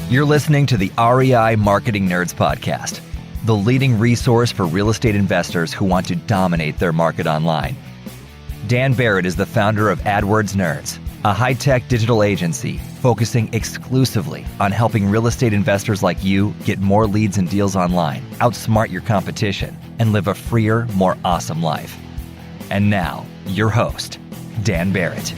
You're listening to the REI Marketing Nerds Podcast, the leading resource for real estate investors who want to dominate their market online. Dan Barrett is the founder of AdWords Nerds, a high-tech digital agency focusing exclusively on helping real estate investors like you get more leads and deals online, outsmart your competition, and live a freer, more awesome life. And now, your host, Dan Barrett.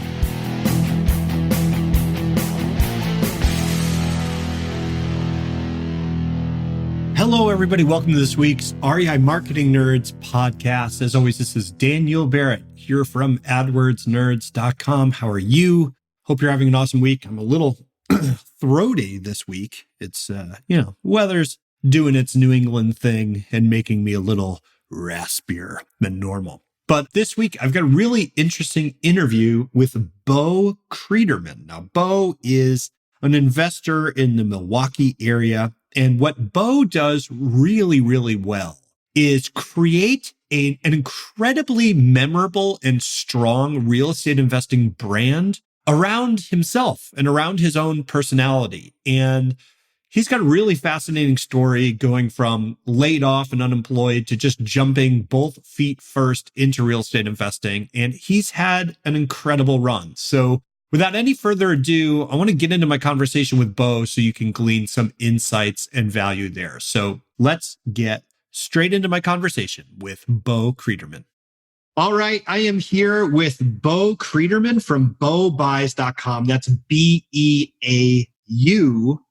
Hello, everybody. Welcome to this week's REI Marketing Nerds podcast. As always, this is Daniel Barrett here from AdWordsNerds.com. How are you? Hope you're having an awesome week. I'm a little throaty this week. It's, weather's doing its New England thing and making me a little raspier than normal. But this week, I've got a really interesting interview with Beau Kriedermann. Now, Beau is an investor in the Milwaukee area. And what Beau does really, really well is create an incredibly memorable and strong real estate investing brand around himself and around his own personality. And he's got a really fascinating story going from laid off and unemployed to just jumping both feet first into real estate investing. And he's had an incredible run. So without any further ado, I want to get into my conversation with Beau so you can glean some insights and value there. So let's get straight into my conversation with Beau Kriedermann. All right, I am here with Beau Kriedermann from BeauBuys.com. That's B-E-A-U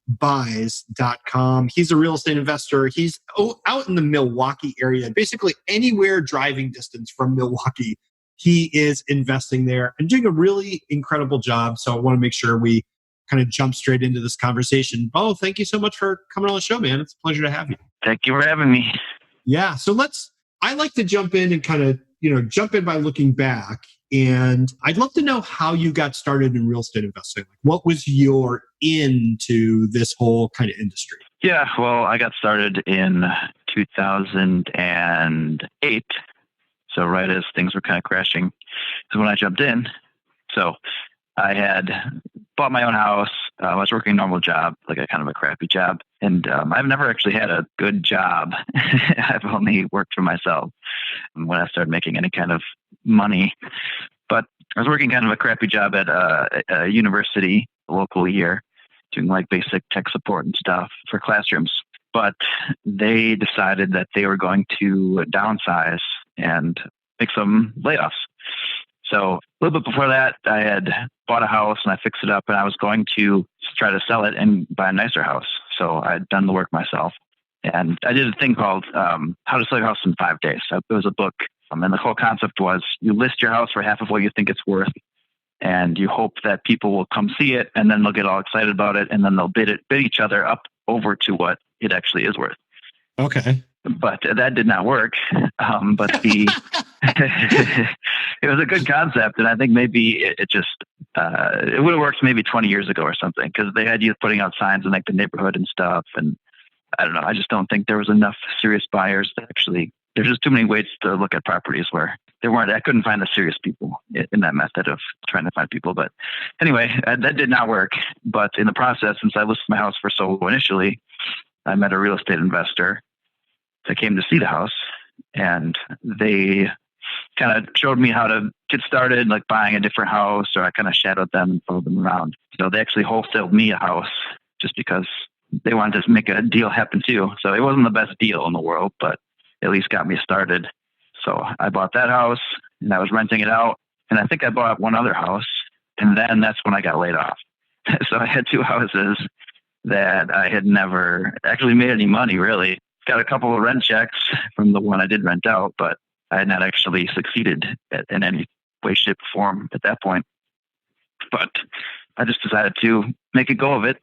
buys.com. He's a real estate investor. He's out in the Milwaukee area, basically anywhere driving distance from Milwaukee. He is investing there and doing a really incredible job. So I want to make sure we kind of jump straight into this conversation. Beau, thank you so much for coming on the show, man. It's a pleasure to have you. Thank you for having me. Yeah. So I like to jump in and kind of, jump in by looking back. And I'd love to know how you got started in real estate investing. What was your into this whole kind of industry? Yeah. Well, I got started in 2008. So right as things were kind of crashing is when I jumped in. So I had bought my own house. I was working a normal job, like a kind of a crappy job. And I've never actually had a good job. I've only worked for myself when I started making any kind of money. But I was working kind of a crappy job at a university locally here, doing like basic tech support and stuff for classrooms. But they decided that they were going to downsize and make some layoffs. So a little bit before that, I had bought a house and I fixed it up and I was going to try to sell it and buy a nicer house. So I had done the work myself. And I did a thing called How to Sell Your House in 5 Days. So it was a book. And the whole concept was you list your house for half of what you think it's worth. And you hope that people will come see it and then they'll get all excited about it. And then they'll bid each other up over to what it actually is worth. Okay. But that did not work. But it was a good concept. And I think maybe it would have worked maybe 20 years ago or something, because they had you putting out signs in like the neighborhood and stuff. And I don't know. I just don't think there was enough serious buyers to actually, there's just too many ways to look at properties where I couldn't find the serious people in that method of trying to find people. But anyway, that did not work. But in the process, since I listed my house for so low initially, I met a real estate investor that came to see the house, and they kind of showed me how to get started, like buying a different house, or I kind of shadowed them and followed them around. So they actually wholesaled me a house just because they wanted to make a deal happen too. So it wasn't the best deal in the world, but at least got me started. So I bought that house and I was renting it out. And I think I bought one other house, and then that's when I got laid off. So I had two houses that I had never actually made any money, really. Got a couple of rent checks from the one I did rent out, but I had not actually succeeded in any way, shape, or form at that point. But I just decided to make a go of it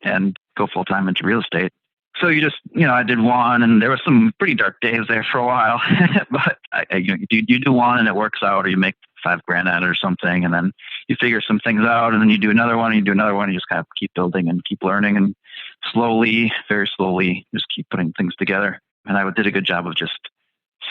and go full-time into real estate. So I did one, and there were some pretty dark days there for a while, but you do one and it works out, or you make $5,000 at it or something. And then you figure some things out, and then you do another one, and you do another one. And you just kind of keep building and keep learning, and slowly, very slowly, just keep putting things together. And I did a good job of just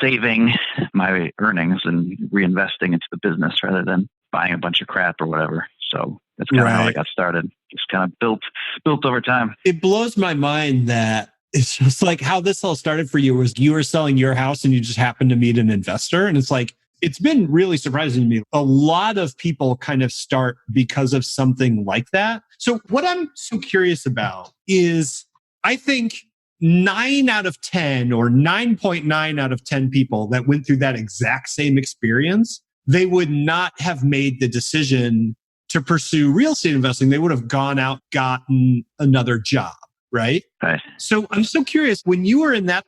saving my earnings and reinvesting into the business rather than buying a bunch of crap or whatever. So that's kind of how I got started. Just kind of built over time. It blows my mind that it's just like how this all started for you was you were selling your house and you just happened to meet an investor. And it's like, it's been really surprising to me. A lot of people kind of start because of something like that. So what I'm so curious about is I think 9 out of 10 or 9.9 out of 10 people that went through that exact same experience, they would not have made the decision to pursue real estate investing. They would have gone out, gotten another job, right? Right. So I'm so curious, when you were in that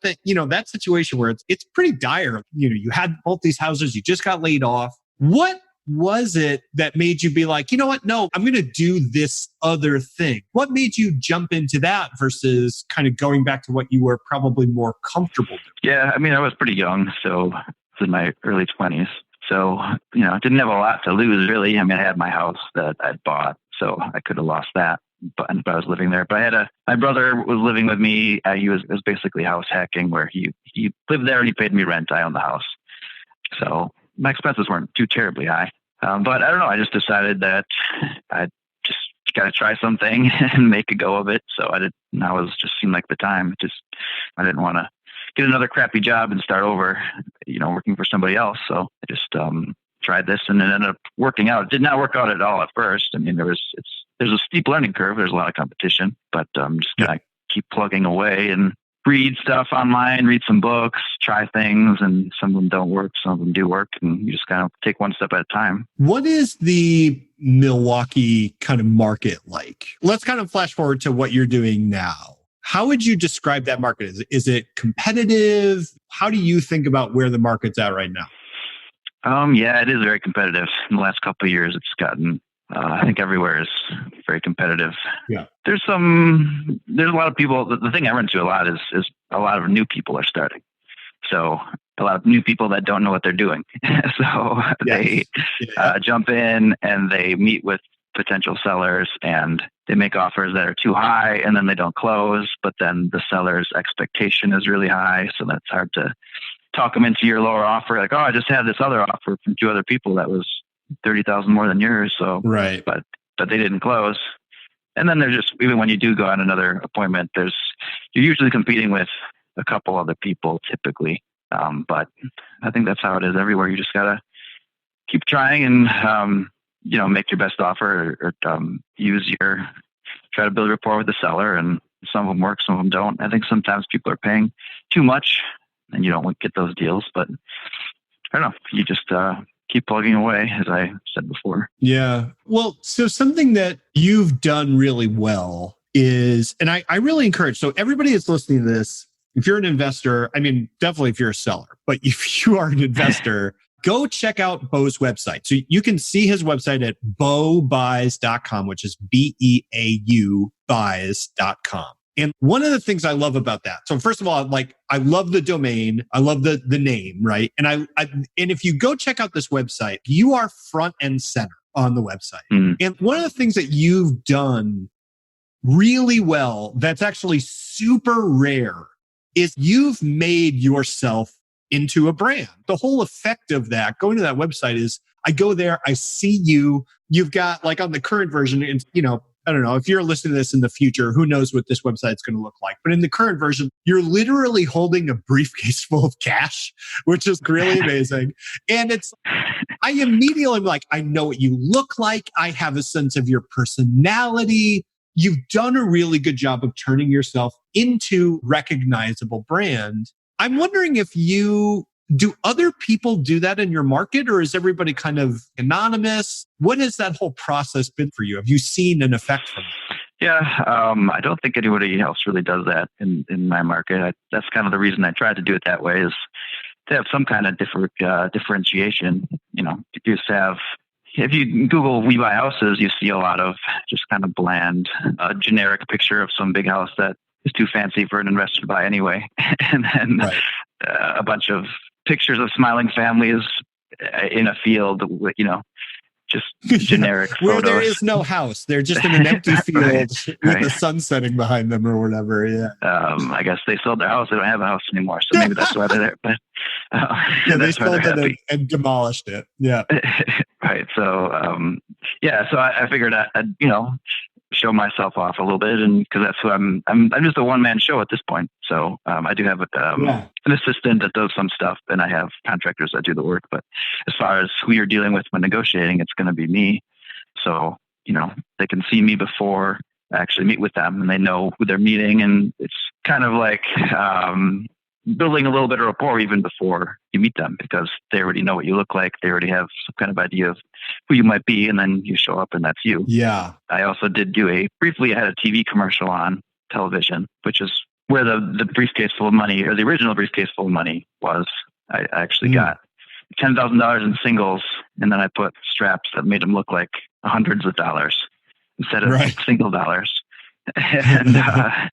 situation where it's pretty dire, you had both these houses, you just got laid off. What was it that made you be like, you know what? No, I'm going to do this other thing. What made you jump into that versus kind of going back to what you were probably more comfortable doing? Yeah. I mean, I was pretty young. So I was in my early 20s. So, I didn't have a lot to lose really. I mean, I had my house that I'd bought, so I could have lost that. But I was living there. But my brother was living with me. He was basically house hacking, where he lived there and he paid me rent. I owned the house. So my expenses weren't too terribly high. But I don't know. I just decided that I just got to try something and make a go of it. So now it just seemed like the time. I didn't want to get another crappy job and start over, working for somebody else. So I just tried this, and it ended up working out. It did not work out at all at first. I mean, there's a steep learning curve. There's a lot of competition, but just gonna keep plugging away and read stuff online, read some books, try things, and some of them don't work, some of them do work, and you just kind of take one step at a time. What is the Milwaukee kind of market like? Let's kind of flash forward to what you're doing now. How would you describe that market? Is it competitive? How do you think about where the market's at right now? Yeah, it is very competitive. In the last couple of years, it's gotten, I think everywhere is very competitive. Yeah. There's a lot of people. The thing I run into a lot is a lot of new people are starting. So a lot of new people that don't know what they're doing. So they jump in and they meet with potential sellers and they make offers that are too high, and then they don't close, but then the seller's expectation is really high. So that's hard to talk them into your lower offer. Like, oh, I just had this other offer from 2 other people that was 30,000 more than yours. So, right. But they didn't close. And then there's just, even when you do go on another appointment, you're usually competing with a couple other people typically. But I think that's how it is everywhere. You just gotta keep trying and, make your best offer or try to build rapport with the seller, and some of them work, some of them don't. I think sometimes people are paying too much and you don't get those deals, but I don't know. You just keep plugging away, as I said before. Yeah. Well, so something that you've done really well is, and I really encourage, so everybody that's listening to this, if you're an investor, I mean, definitely if you're a seller, but if you are an investor, go check out Beau's website. So you can see his website at beaubuys.com, which is BEAU buys.com. And one of the things I love about that, so first of all, I love the domain, I love the name, right? And and if you go check out this website, you are front and center on the website. Mm. And one of the things that you've done really well, that's actually super rare, is you've made yourself into a brand. The whole effect of that, going to that website, is I go there, I see you've got, like, on the current version, and I don't know, if you're listening to this in the future, who knows what this website's going to look like. But in the current version, you're literally holding a briefcase full of cash, which is really amazing. And I immediately am like, I know what you look like. I have a sense of your personality. You've done a really good job of turning yourself into recognizable brand. I'm wondering if do other people do that in your market, or is everybody kind of anonymous? What has that whole process been for you? Have you seen an effect from it? Yeah, I don't think anybody else really does that in my market. That's kind of the reason I tried to do it that way, is to have some kind of differentiation. You just have, if you Google "we buy houses," you see a lot of just kind of bland, generic picture of some big house that is too fancy for an investor to buy anyway, and then a bunch of pictures of smiling families in a field, just generic where photos. There is no house. They're just in an empty field with the sun setting behind them or whatever. Yeah. I guess they sold their house. They don't have a house anymore, so maybe that's why they're there. But they sold it and demolished it. Yeah. Right. So, so I figured I'd, show myself off a little bit, and because that's who I'm just a one man show at this point. So I do have an assistant that does some stuff, and I have contractors that do the work. But as far as who you're dealing with when negotiating, it's going to be me. So they can see me before I actually meet with them, and they know who they're meeting, and it's kind of like building a little bit of rapport even before you meet them, because they already know what you look like. They already have some kind of idea of who you might be, and then you show up and that's you. Yeah. I also did briefly I had a TV commercial on television, which is where the briefcase full of money, or the original briefcase full of money was. I actually got $10,000 in singles, and then I put straps that made them look like hundreds of dollars instead of single dollars. And I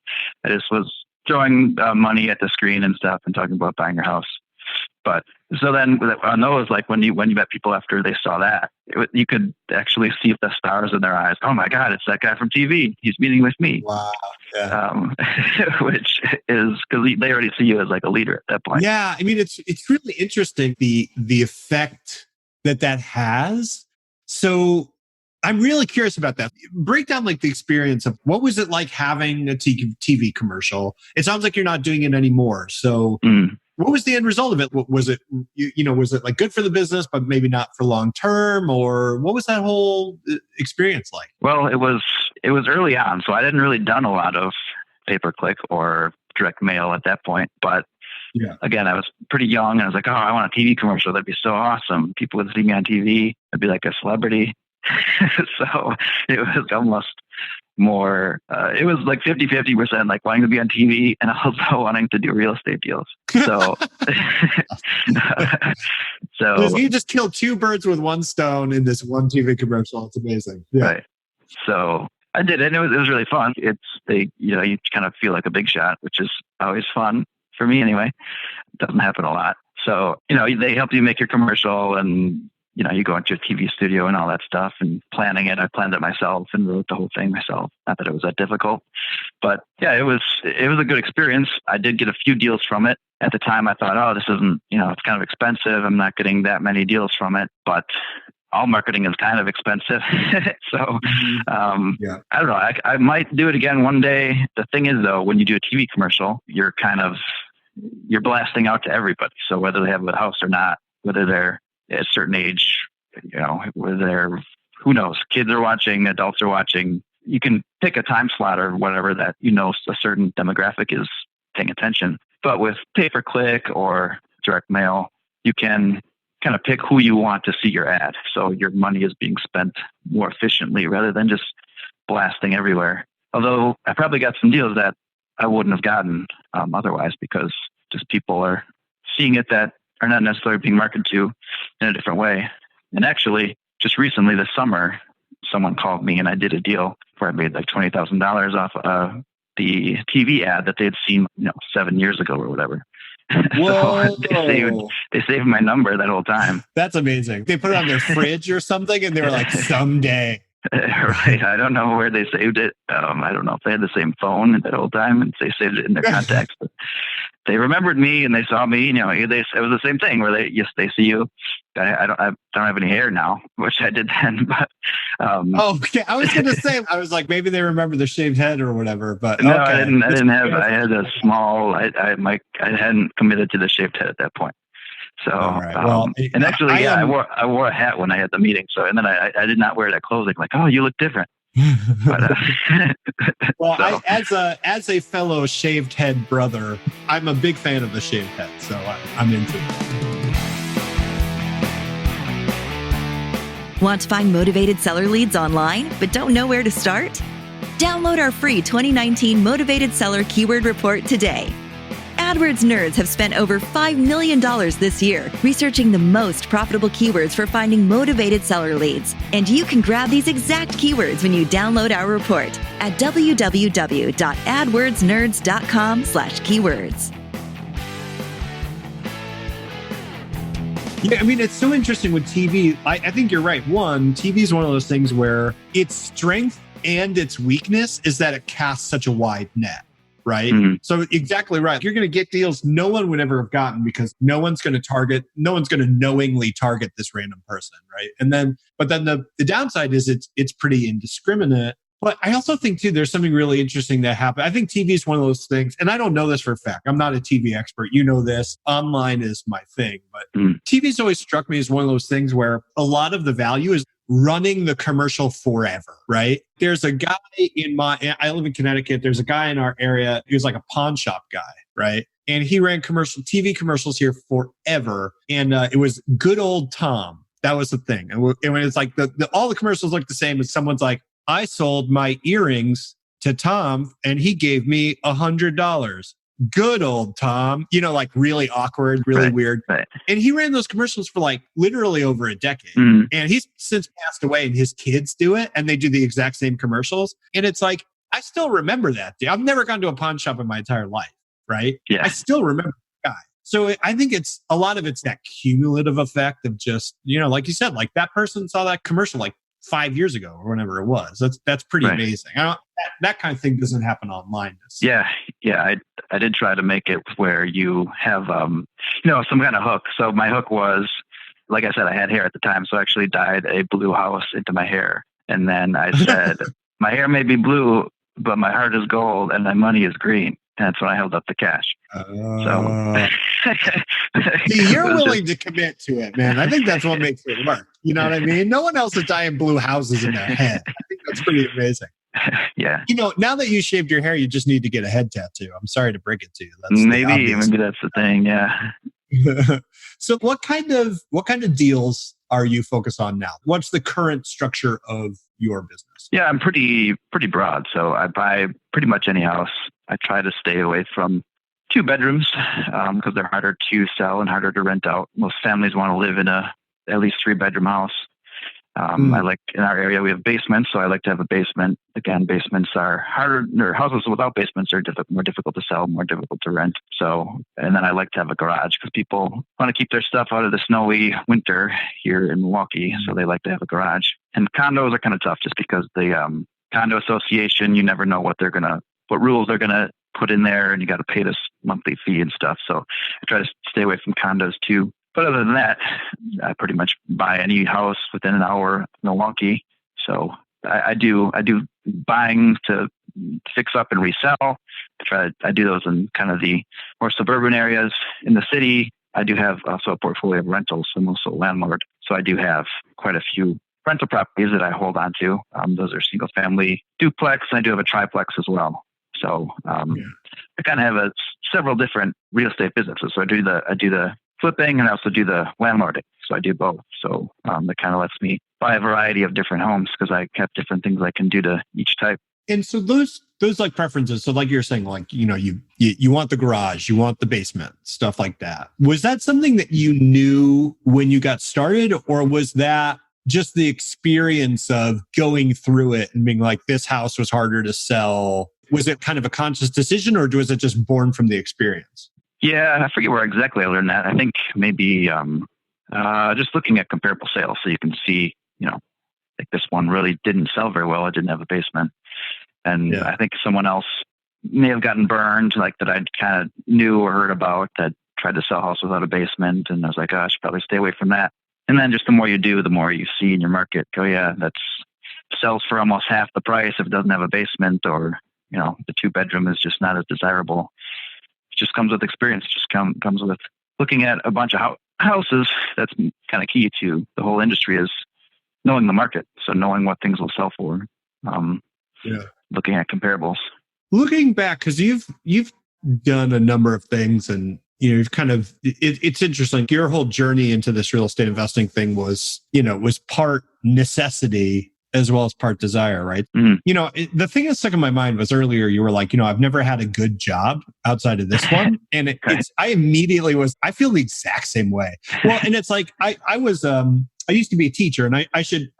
just was throwing money at the screen and stuff and talking about buying your house. But so then on those, like when you met people after they saw that, you could actually see the stars in their eyes. Oh my God, it's that guy from TV. He's meeting with me. Wow. Yeah. Which is because they already see you as like a leader at that point. Yeah. I mean, it's really interesting, the effect that has. So I'm really curious about that. Break down like the experience of what was it like having a TV commercial? It sounds like you're not doing it anymore. So what was the end result of it? Was it, was it like good for the business, but maybe not for long term? Or what was that whole experience like? Well, it was early on. So I hadn't really done a lot of pay-per-click or direct mail at that point. But again, I was pretty young, and I was like, oh, I want a TV commercial. That'd be so awesome. People would see me on TV. I'd be like a celebrity. So it was almost more, it was like 50-50%, like wanting to be on TV and also wanting to do real estate deals. So, so you just killed two birds with one stone in this one TV commercial. It's amazing. Yeah. Right. So I did it, and it was really fun. You kind of feel like a big shot, which is always fun for me anyway. It doesn't happen a lot. So, they help you make your commercial, and you go into a TV studio and all that stuff, and planning it. I planned it myself and wrote the whole thing myself. Not that it was that difficult, but yeah, it was a good experience. I did get a few deals from it. At the time I thought, oh, this isn't, it's kind of expensive. I'm not getting that many deals from it, but all marketing is kind of expensive. So, I don't know. I might do it again one day. The thing is though, when you do a TV commercial, you're blasting out to everybody. So whether they have a house or not, whether they're at a certain age, whether who knows, kids are watching, adults are watching, you can pick a time slot or whatever that, a certain demographic is paying attention. But with pay-per-click or direct mail, you can kind of pick who you want to see your ad. So your money is being spent more efficiently rather than just blasting everywhere. Although I probably got some deals that I wouldn't have gotten otherwise, because just people are seeing it that are not necessarily being marketed to in a different way. And actually, just recently this summer, someone called me and I did a deal where I made like $20,000 off the TV ad that they had seen, 7 years ago or whatever. So they saved my number that whole time. That's amazing. They put it on their fridge or something, and they were like, someday. Right. I don't know where they saved it. I don't know if they had the same phone that whole time and they saved it in their contacts. But they remembered me and they saw me. It was the same thing where they see you. I don't have any hair now, which I did then. But okay. I was going to say, I was like, maybe they remember the shaved head or whatever. But no, okay. I didn't have. I had a small. I hadn't committed to the shaved head at that point. So, right. And actually, I wore a hat when I had the meeting. So, and then I did not wear that clothing. Like, oh, you look different. But, well, so. As a fellow shaved head brother, I'm a big fan of the shaved head. So I'm into it. Want to find motivated seller leads online, but don't know where to start? Download our free 2019 Motivated Seller Keyword Report today. AdWords nerds have spent over $5 million this year researching the most profitable keywords for finding motivated seller leads. And you can grab these exact keywords when you download our report at www.adwordsnerds.com/keywords. Yeah, I mean, it's so interesting with TV. I think you're right. One, TV is one of those things where its strength and its weakness is that it casts such a wide net. right? So exactly right. You're going to get deals no one would ever have gotten because no one's going to knowingly target this random person, right? But then the downside is it's pretty indiscriminate. But I also think too, there's something really interesting that happened. I think TV is one of those things, and I don't know this for a fact. I'm not a TV expert. You know this. Online is my thing. But TV's always struck me as one of those things where a lot of the value is running the commercial forever, right? There's a guy I live in Connecticut. There's a guy in our area. He was like a pawn shop guy, right? And he ran TV commercials here forever. And it was good old Tom. That was the thing. And when it's like all the commercials look the same as someone's like, I sold my earrings to Tom and he gave me $100. Good old Tom, like really awkward, really weird. Right. And he ran those commercials for like literally over a decade. And he's since passed away and his kids do it and they do the exact same commercials. And it's like, I still remember that. I've never gone to a pawn shop in my entire life, right? Yeah. I still remember the guy. So I think a lot of it's that cumulative effect of just, like you said, like that person saw that commercial like 5 years ago or whenever it was. That's pretty amazing. That kind of thing doesn't happen online. Yeah. I did try to make it where you have, some kind of hook. So my hook was, like I said, I had hair at the time. So I actually dyed a blue house into my hair. And then I said, my hair may be blue, but my heart is gold and my money is green. And that's when I held up the cash. You're willing to commit to it, man. I think that's what makes it work. You know what I mean? No one else is dyeing blue houses in their head. I think that's pretty amazing. Yeah. Now that you shaved your hair, you just need to get a head tattoo. I'm sorry to break it to you. Maybe that's the thing. Yeah. So what kind of deals are you focused on now? What's the current structure of your business? Yeah, I'm pretty broad. So I buy pretty much any house. I try to stay away from 2 bedrooms because they're harder to sell and harder to rent out. Most families want to live in at least 3-bedroom house. I like in our area we have basements, so I like to have a basement. Again, basements are harder, or houses without basements are more difficult to sell, more difficult to rent. So, and then I like to have a garage because people want to keep their stuff out of the snowy winter here in Milwaukee, so they like to have a garage. And condos are kind of tough just because the condo association, you never know what rules they're gonna put in there, and you got to pay this monthly fee and stuff. So I try to stay away from condos too. But other than that, I pretty much buy any house within an hour of Milwaukee. So I do buying to fix up and resell. I do those in kind of the more suburban areas. In the city, I do have also a portfolio of rentals. I'm also a landlord. So I do have quite a few rental properties that I hold on to. Those are single family duplex. And I do have a triplex as well. So I kind of have several different real estate businesses. So I do the flipping and I also do the landlording. So I do both. So that kind of lets me buy a variety of different homes because I have different things I can do to each type. And so those like preferences. So like you're saying, like, you want the garage, you want the basement, stuff like that. Was that something that you knew when you got started, or was that just the experience of going through it and being like, this house was harder to sell? Was it kind of a conscious decision, or was it just born from the experience? Yeah, I forget where exactly I learned that. I think maybe just looking at comparable sales, so you can see, like this one really didn't sell very well. It didn't have a basement, and I think someone else may have gotten burned, like that I kind of knew or heard about, that tried to sell a house without a basement, and I was like, oh, I should probably stay away from that. And then just the more you do, the more you see in your market. Go, yeah, that's sells for almost half the price if it doesn't have a basement, or the 2-bedroom is just not as desirable. It just comes with experience. It just comes with looking at a bunch of houses. That's kind of key to the whole industry, is knowing the market. So knowing what things will sell for. Looking at comparables. Looking back, because you've done a number of things, and you've kind of it's interesting. Your whole journey into this real estate investing thing was part necessity as well as part desire, right? Mm-hmm. The thing that stuck in my mind was earlier, you were like, I've never had a good job outside of this one. And I immediately I feel the exact same way. Well, and it's like, I used to be a teacher, and I should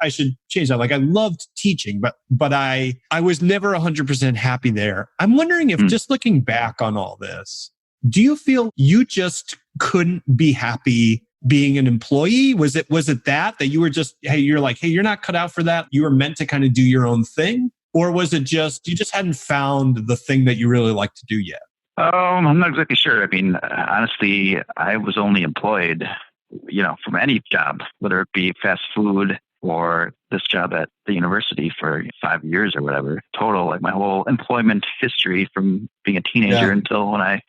change that. Like, I loved teaching, but I was never 100% happy there. I'm wondering if just looking back on all this, do you feel you just couldn't be happy being an employee? Was it that you were just, you're not cut out for that? You were meant to kind of do your own thing? Or was it just, you just hadn't found the thing that you really like to do yet? I'm not exactly sure. I mean, honestly, I was only employed, from any job, whether it be fast food or this job at the university for 5 years or whatever total, like my whole employment history from being a teenager until when I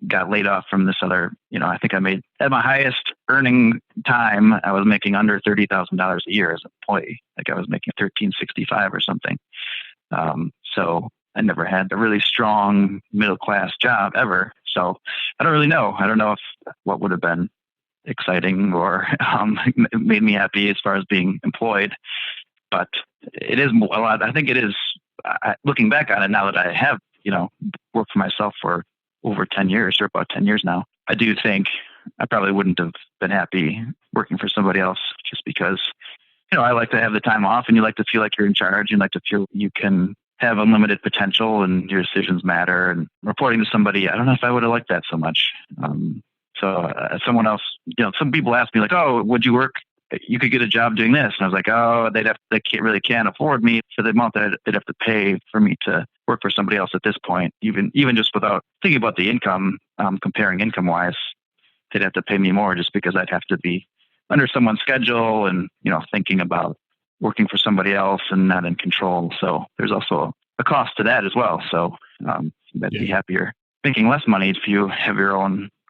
got laid off from this other, I think I made at my highest earning time, I was making under $30,000 a year as an employee. Like I was making $1,365 or something. So I never had a really strong middle class job ever. So I don't really know. I don't know if what would have been exciting or made me happy as far as being employed, but it is a lot. I think it is, looking back on it now that I have, worked for myself for over 10 years or about 10 years now, I do think I probably wouldn't have been happy working for somebody else just because, I like to have the time off and you like to feel like you're in charge. You like to feel you can have unlimited potential and your decisions matter. And reporting to somebody, I don't know if I would have liked that so much. So someone else, some people ask me like, oh, would you work? You could get a job doing this. And I was like, oh, they can't afford me for the amount that they'd have to pay for me to work for somebody else at this point. Even just without thinking about the income, comparing income wise, they'd have to pay me more just because I'd have to be under someone's schedule and, thinking about working for somebody else and not in control. So there's also a cost to that as well. So I'd be happier making less money if you have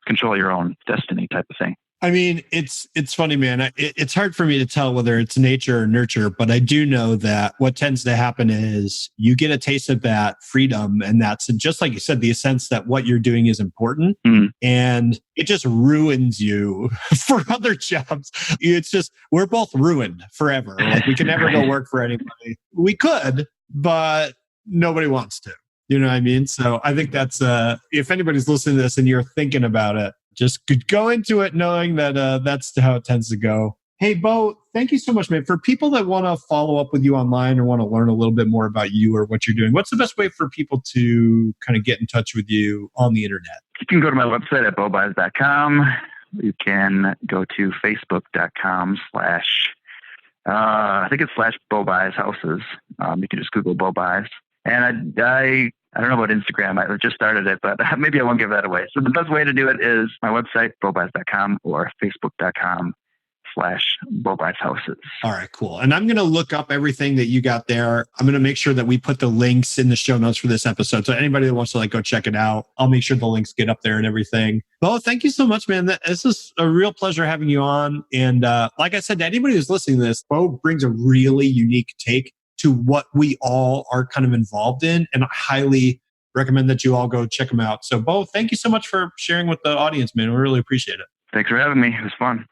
control your own destiny type of thing. I mean, it's funny, man. It's hard for me to tell whether it's nature or nurture, but I do know that what tends to happen is you get a taste of that freedom. And that's just like you said, the sense that what you're doing is important and it just ruins you for other jobs. It's just, we're both ruined forever. Like we can never go work for anybody. We could, but nobody wants to. You know what I mean? So I think that's, if anybody's listening to this and you're thinking about it, just go into it knowing that that's how it tends to go. Hey, Beau, thank you so much, man. For people that want to follow up with you online or want to learn a little bit more about you or what you're doing, what's the best way for people to kind of get in touch with you on the internet? You can go to my website at beaubuys.com. You can go to facebook.com/ I think it's /Beau Buys Houses. You can just Google Beau Buys. And I don't know about Instagram. I just started it, but maybe I won't give that away. So the best way to do it is my website, beaubuys.com, or facebook.com/ Beau Buys Houses. All right, cool. And I'm going to look up everything that you got there. I'm going to make sure that we put the links in the show notes for this episode. So anybody that wants to go check it out, I'll make sure the links get up there and everything. Beau, thank you so much, man. This is a real pleasure having you on. And like I said, to anybody who's listening to this, Beau brings a really unique take to what we all are kind of involved in. And I highly recommend that you all go check them out. So Beau, thank you so much for sharing with the audience, man. We really appreciate it. Thanks for having me. It was fun.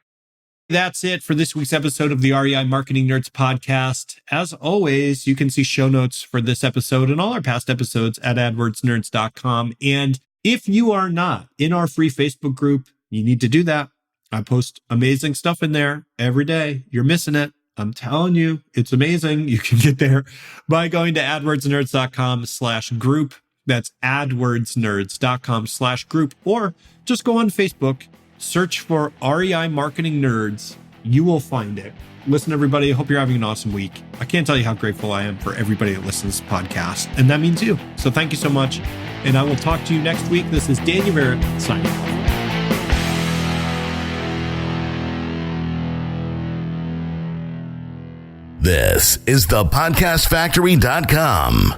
That's it for this week's episode of the REI Marketing Nerds podcast. As always, you can see show notes for this episode and all our past episodes at adwordsnerds.com. And if you are not in our free Facebook group, you need to do that. I post amazing stuff in there every day. You're missing it. I'm telling you, it's amazing. You can get there by going to adwordsnerds.com/group. That's adwordsnerds.com/group, or just go on Facebook, search for REI Marketing Nerds. You will find it. Listen, everybody, I hope you're having an awesome week. I can't tell you how grateful I am for everybody that listens to this podcast, and that means you. So thank you so much, and I will talk to you next week. This is Daniel Barrett signing off. This is the podcastfactory.com.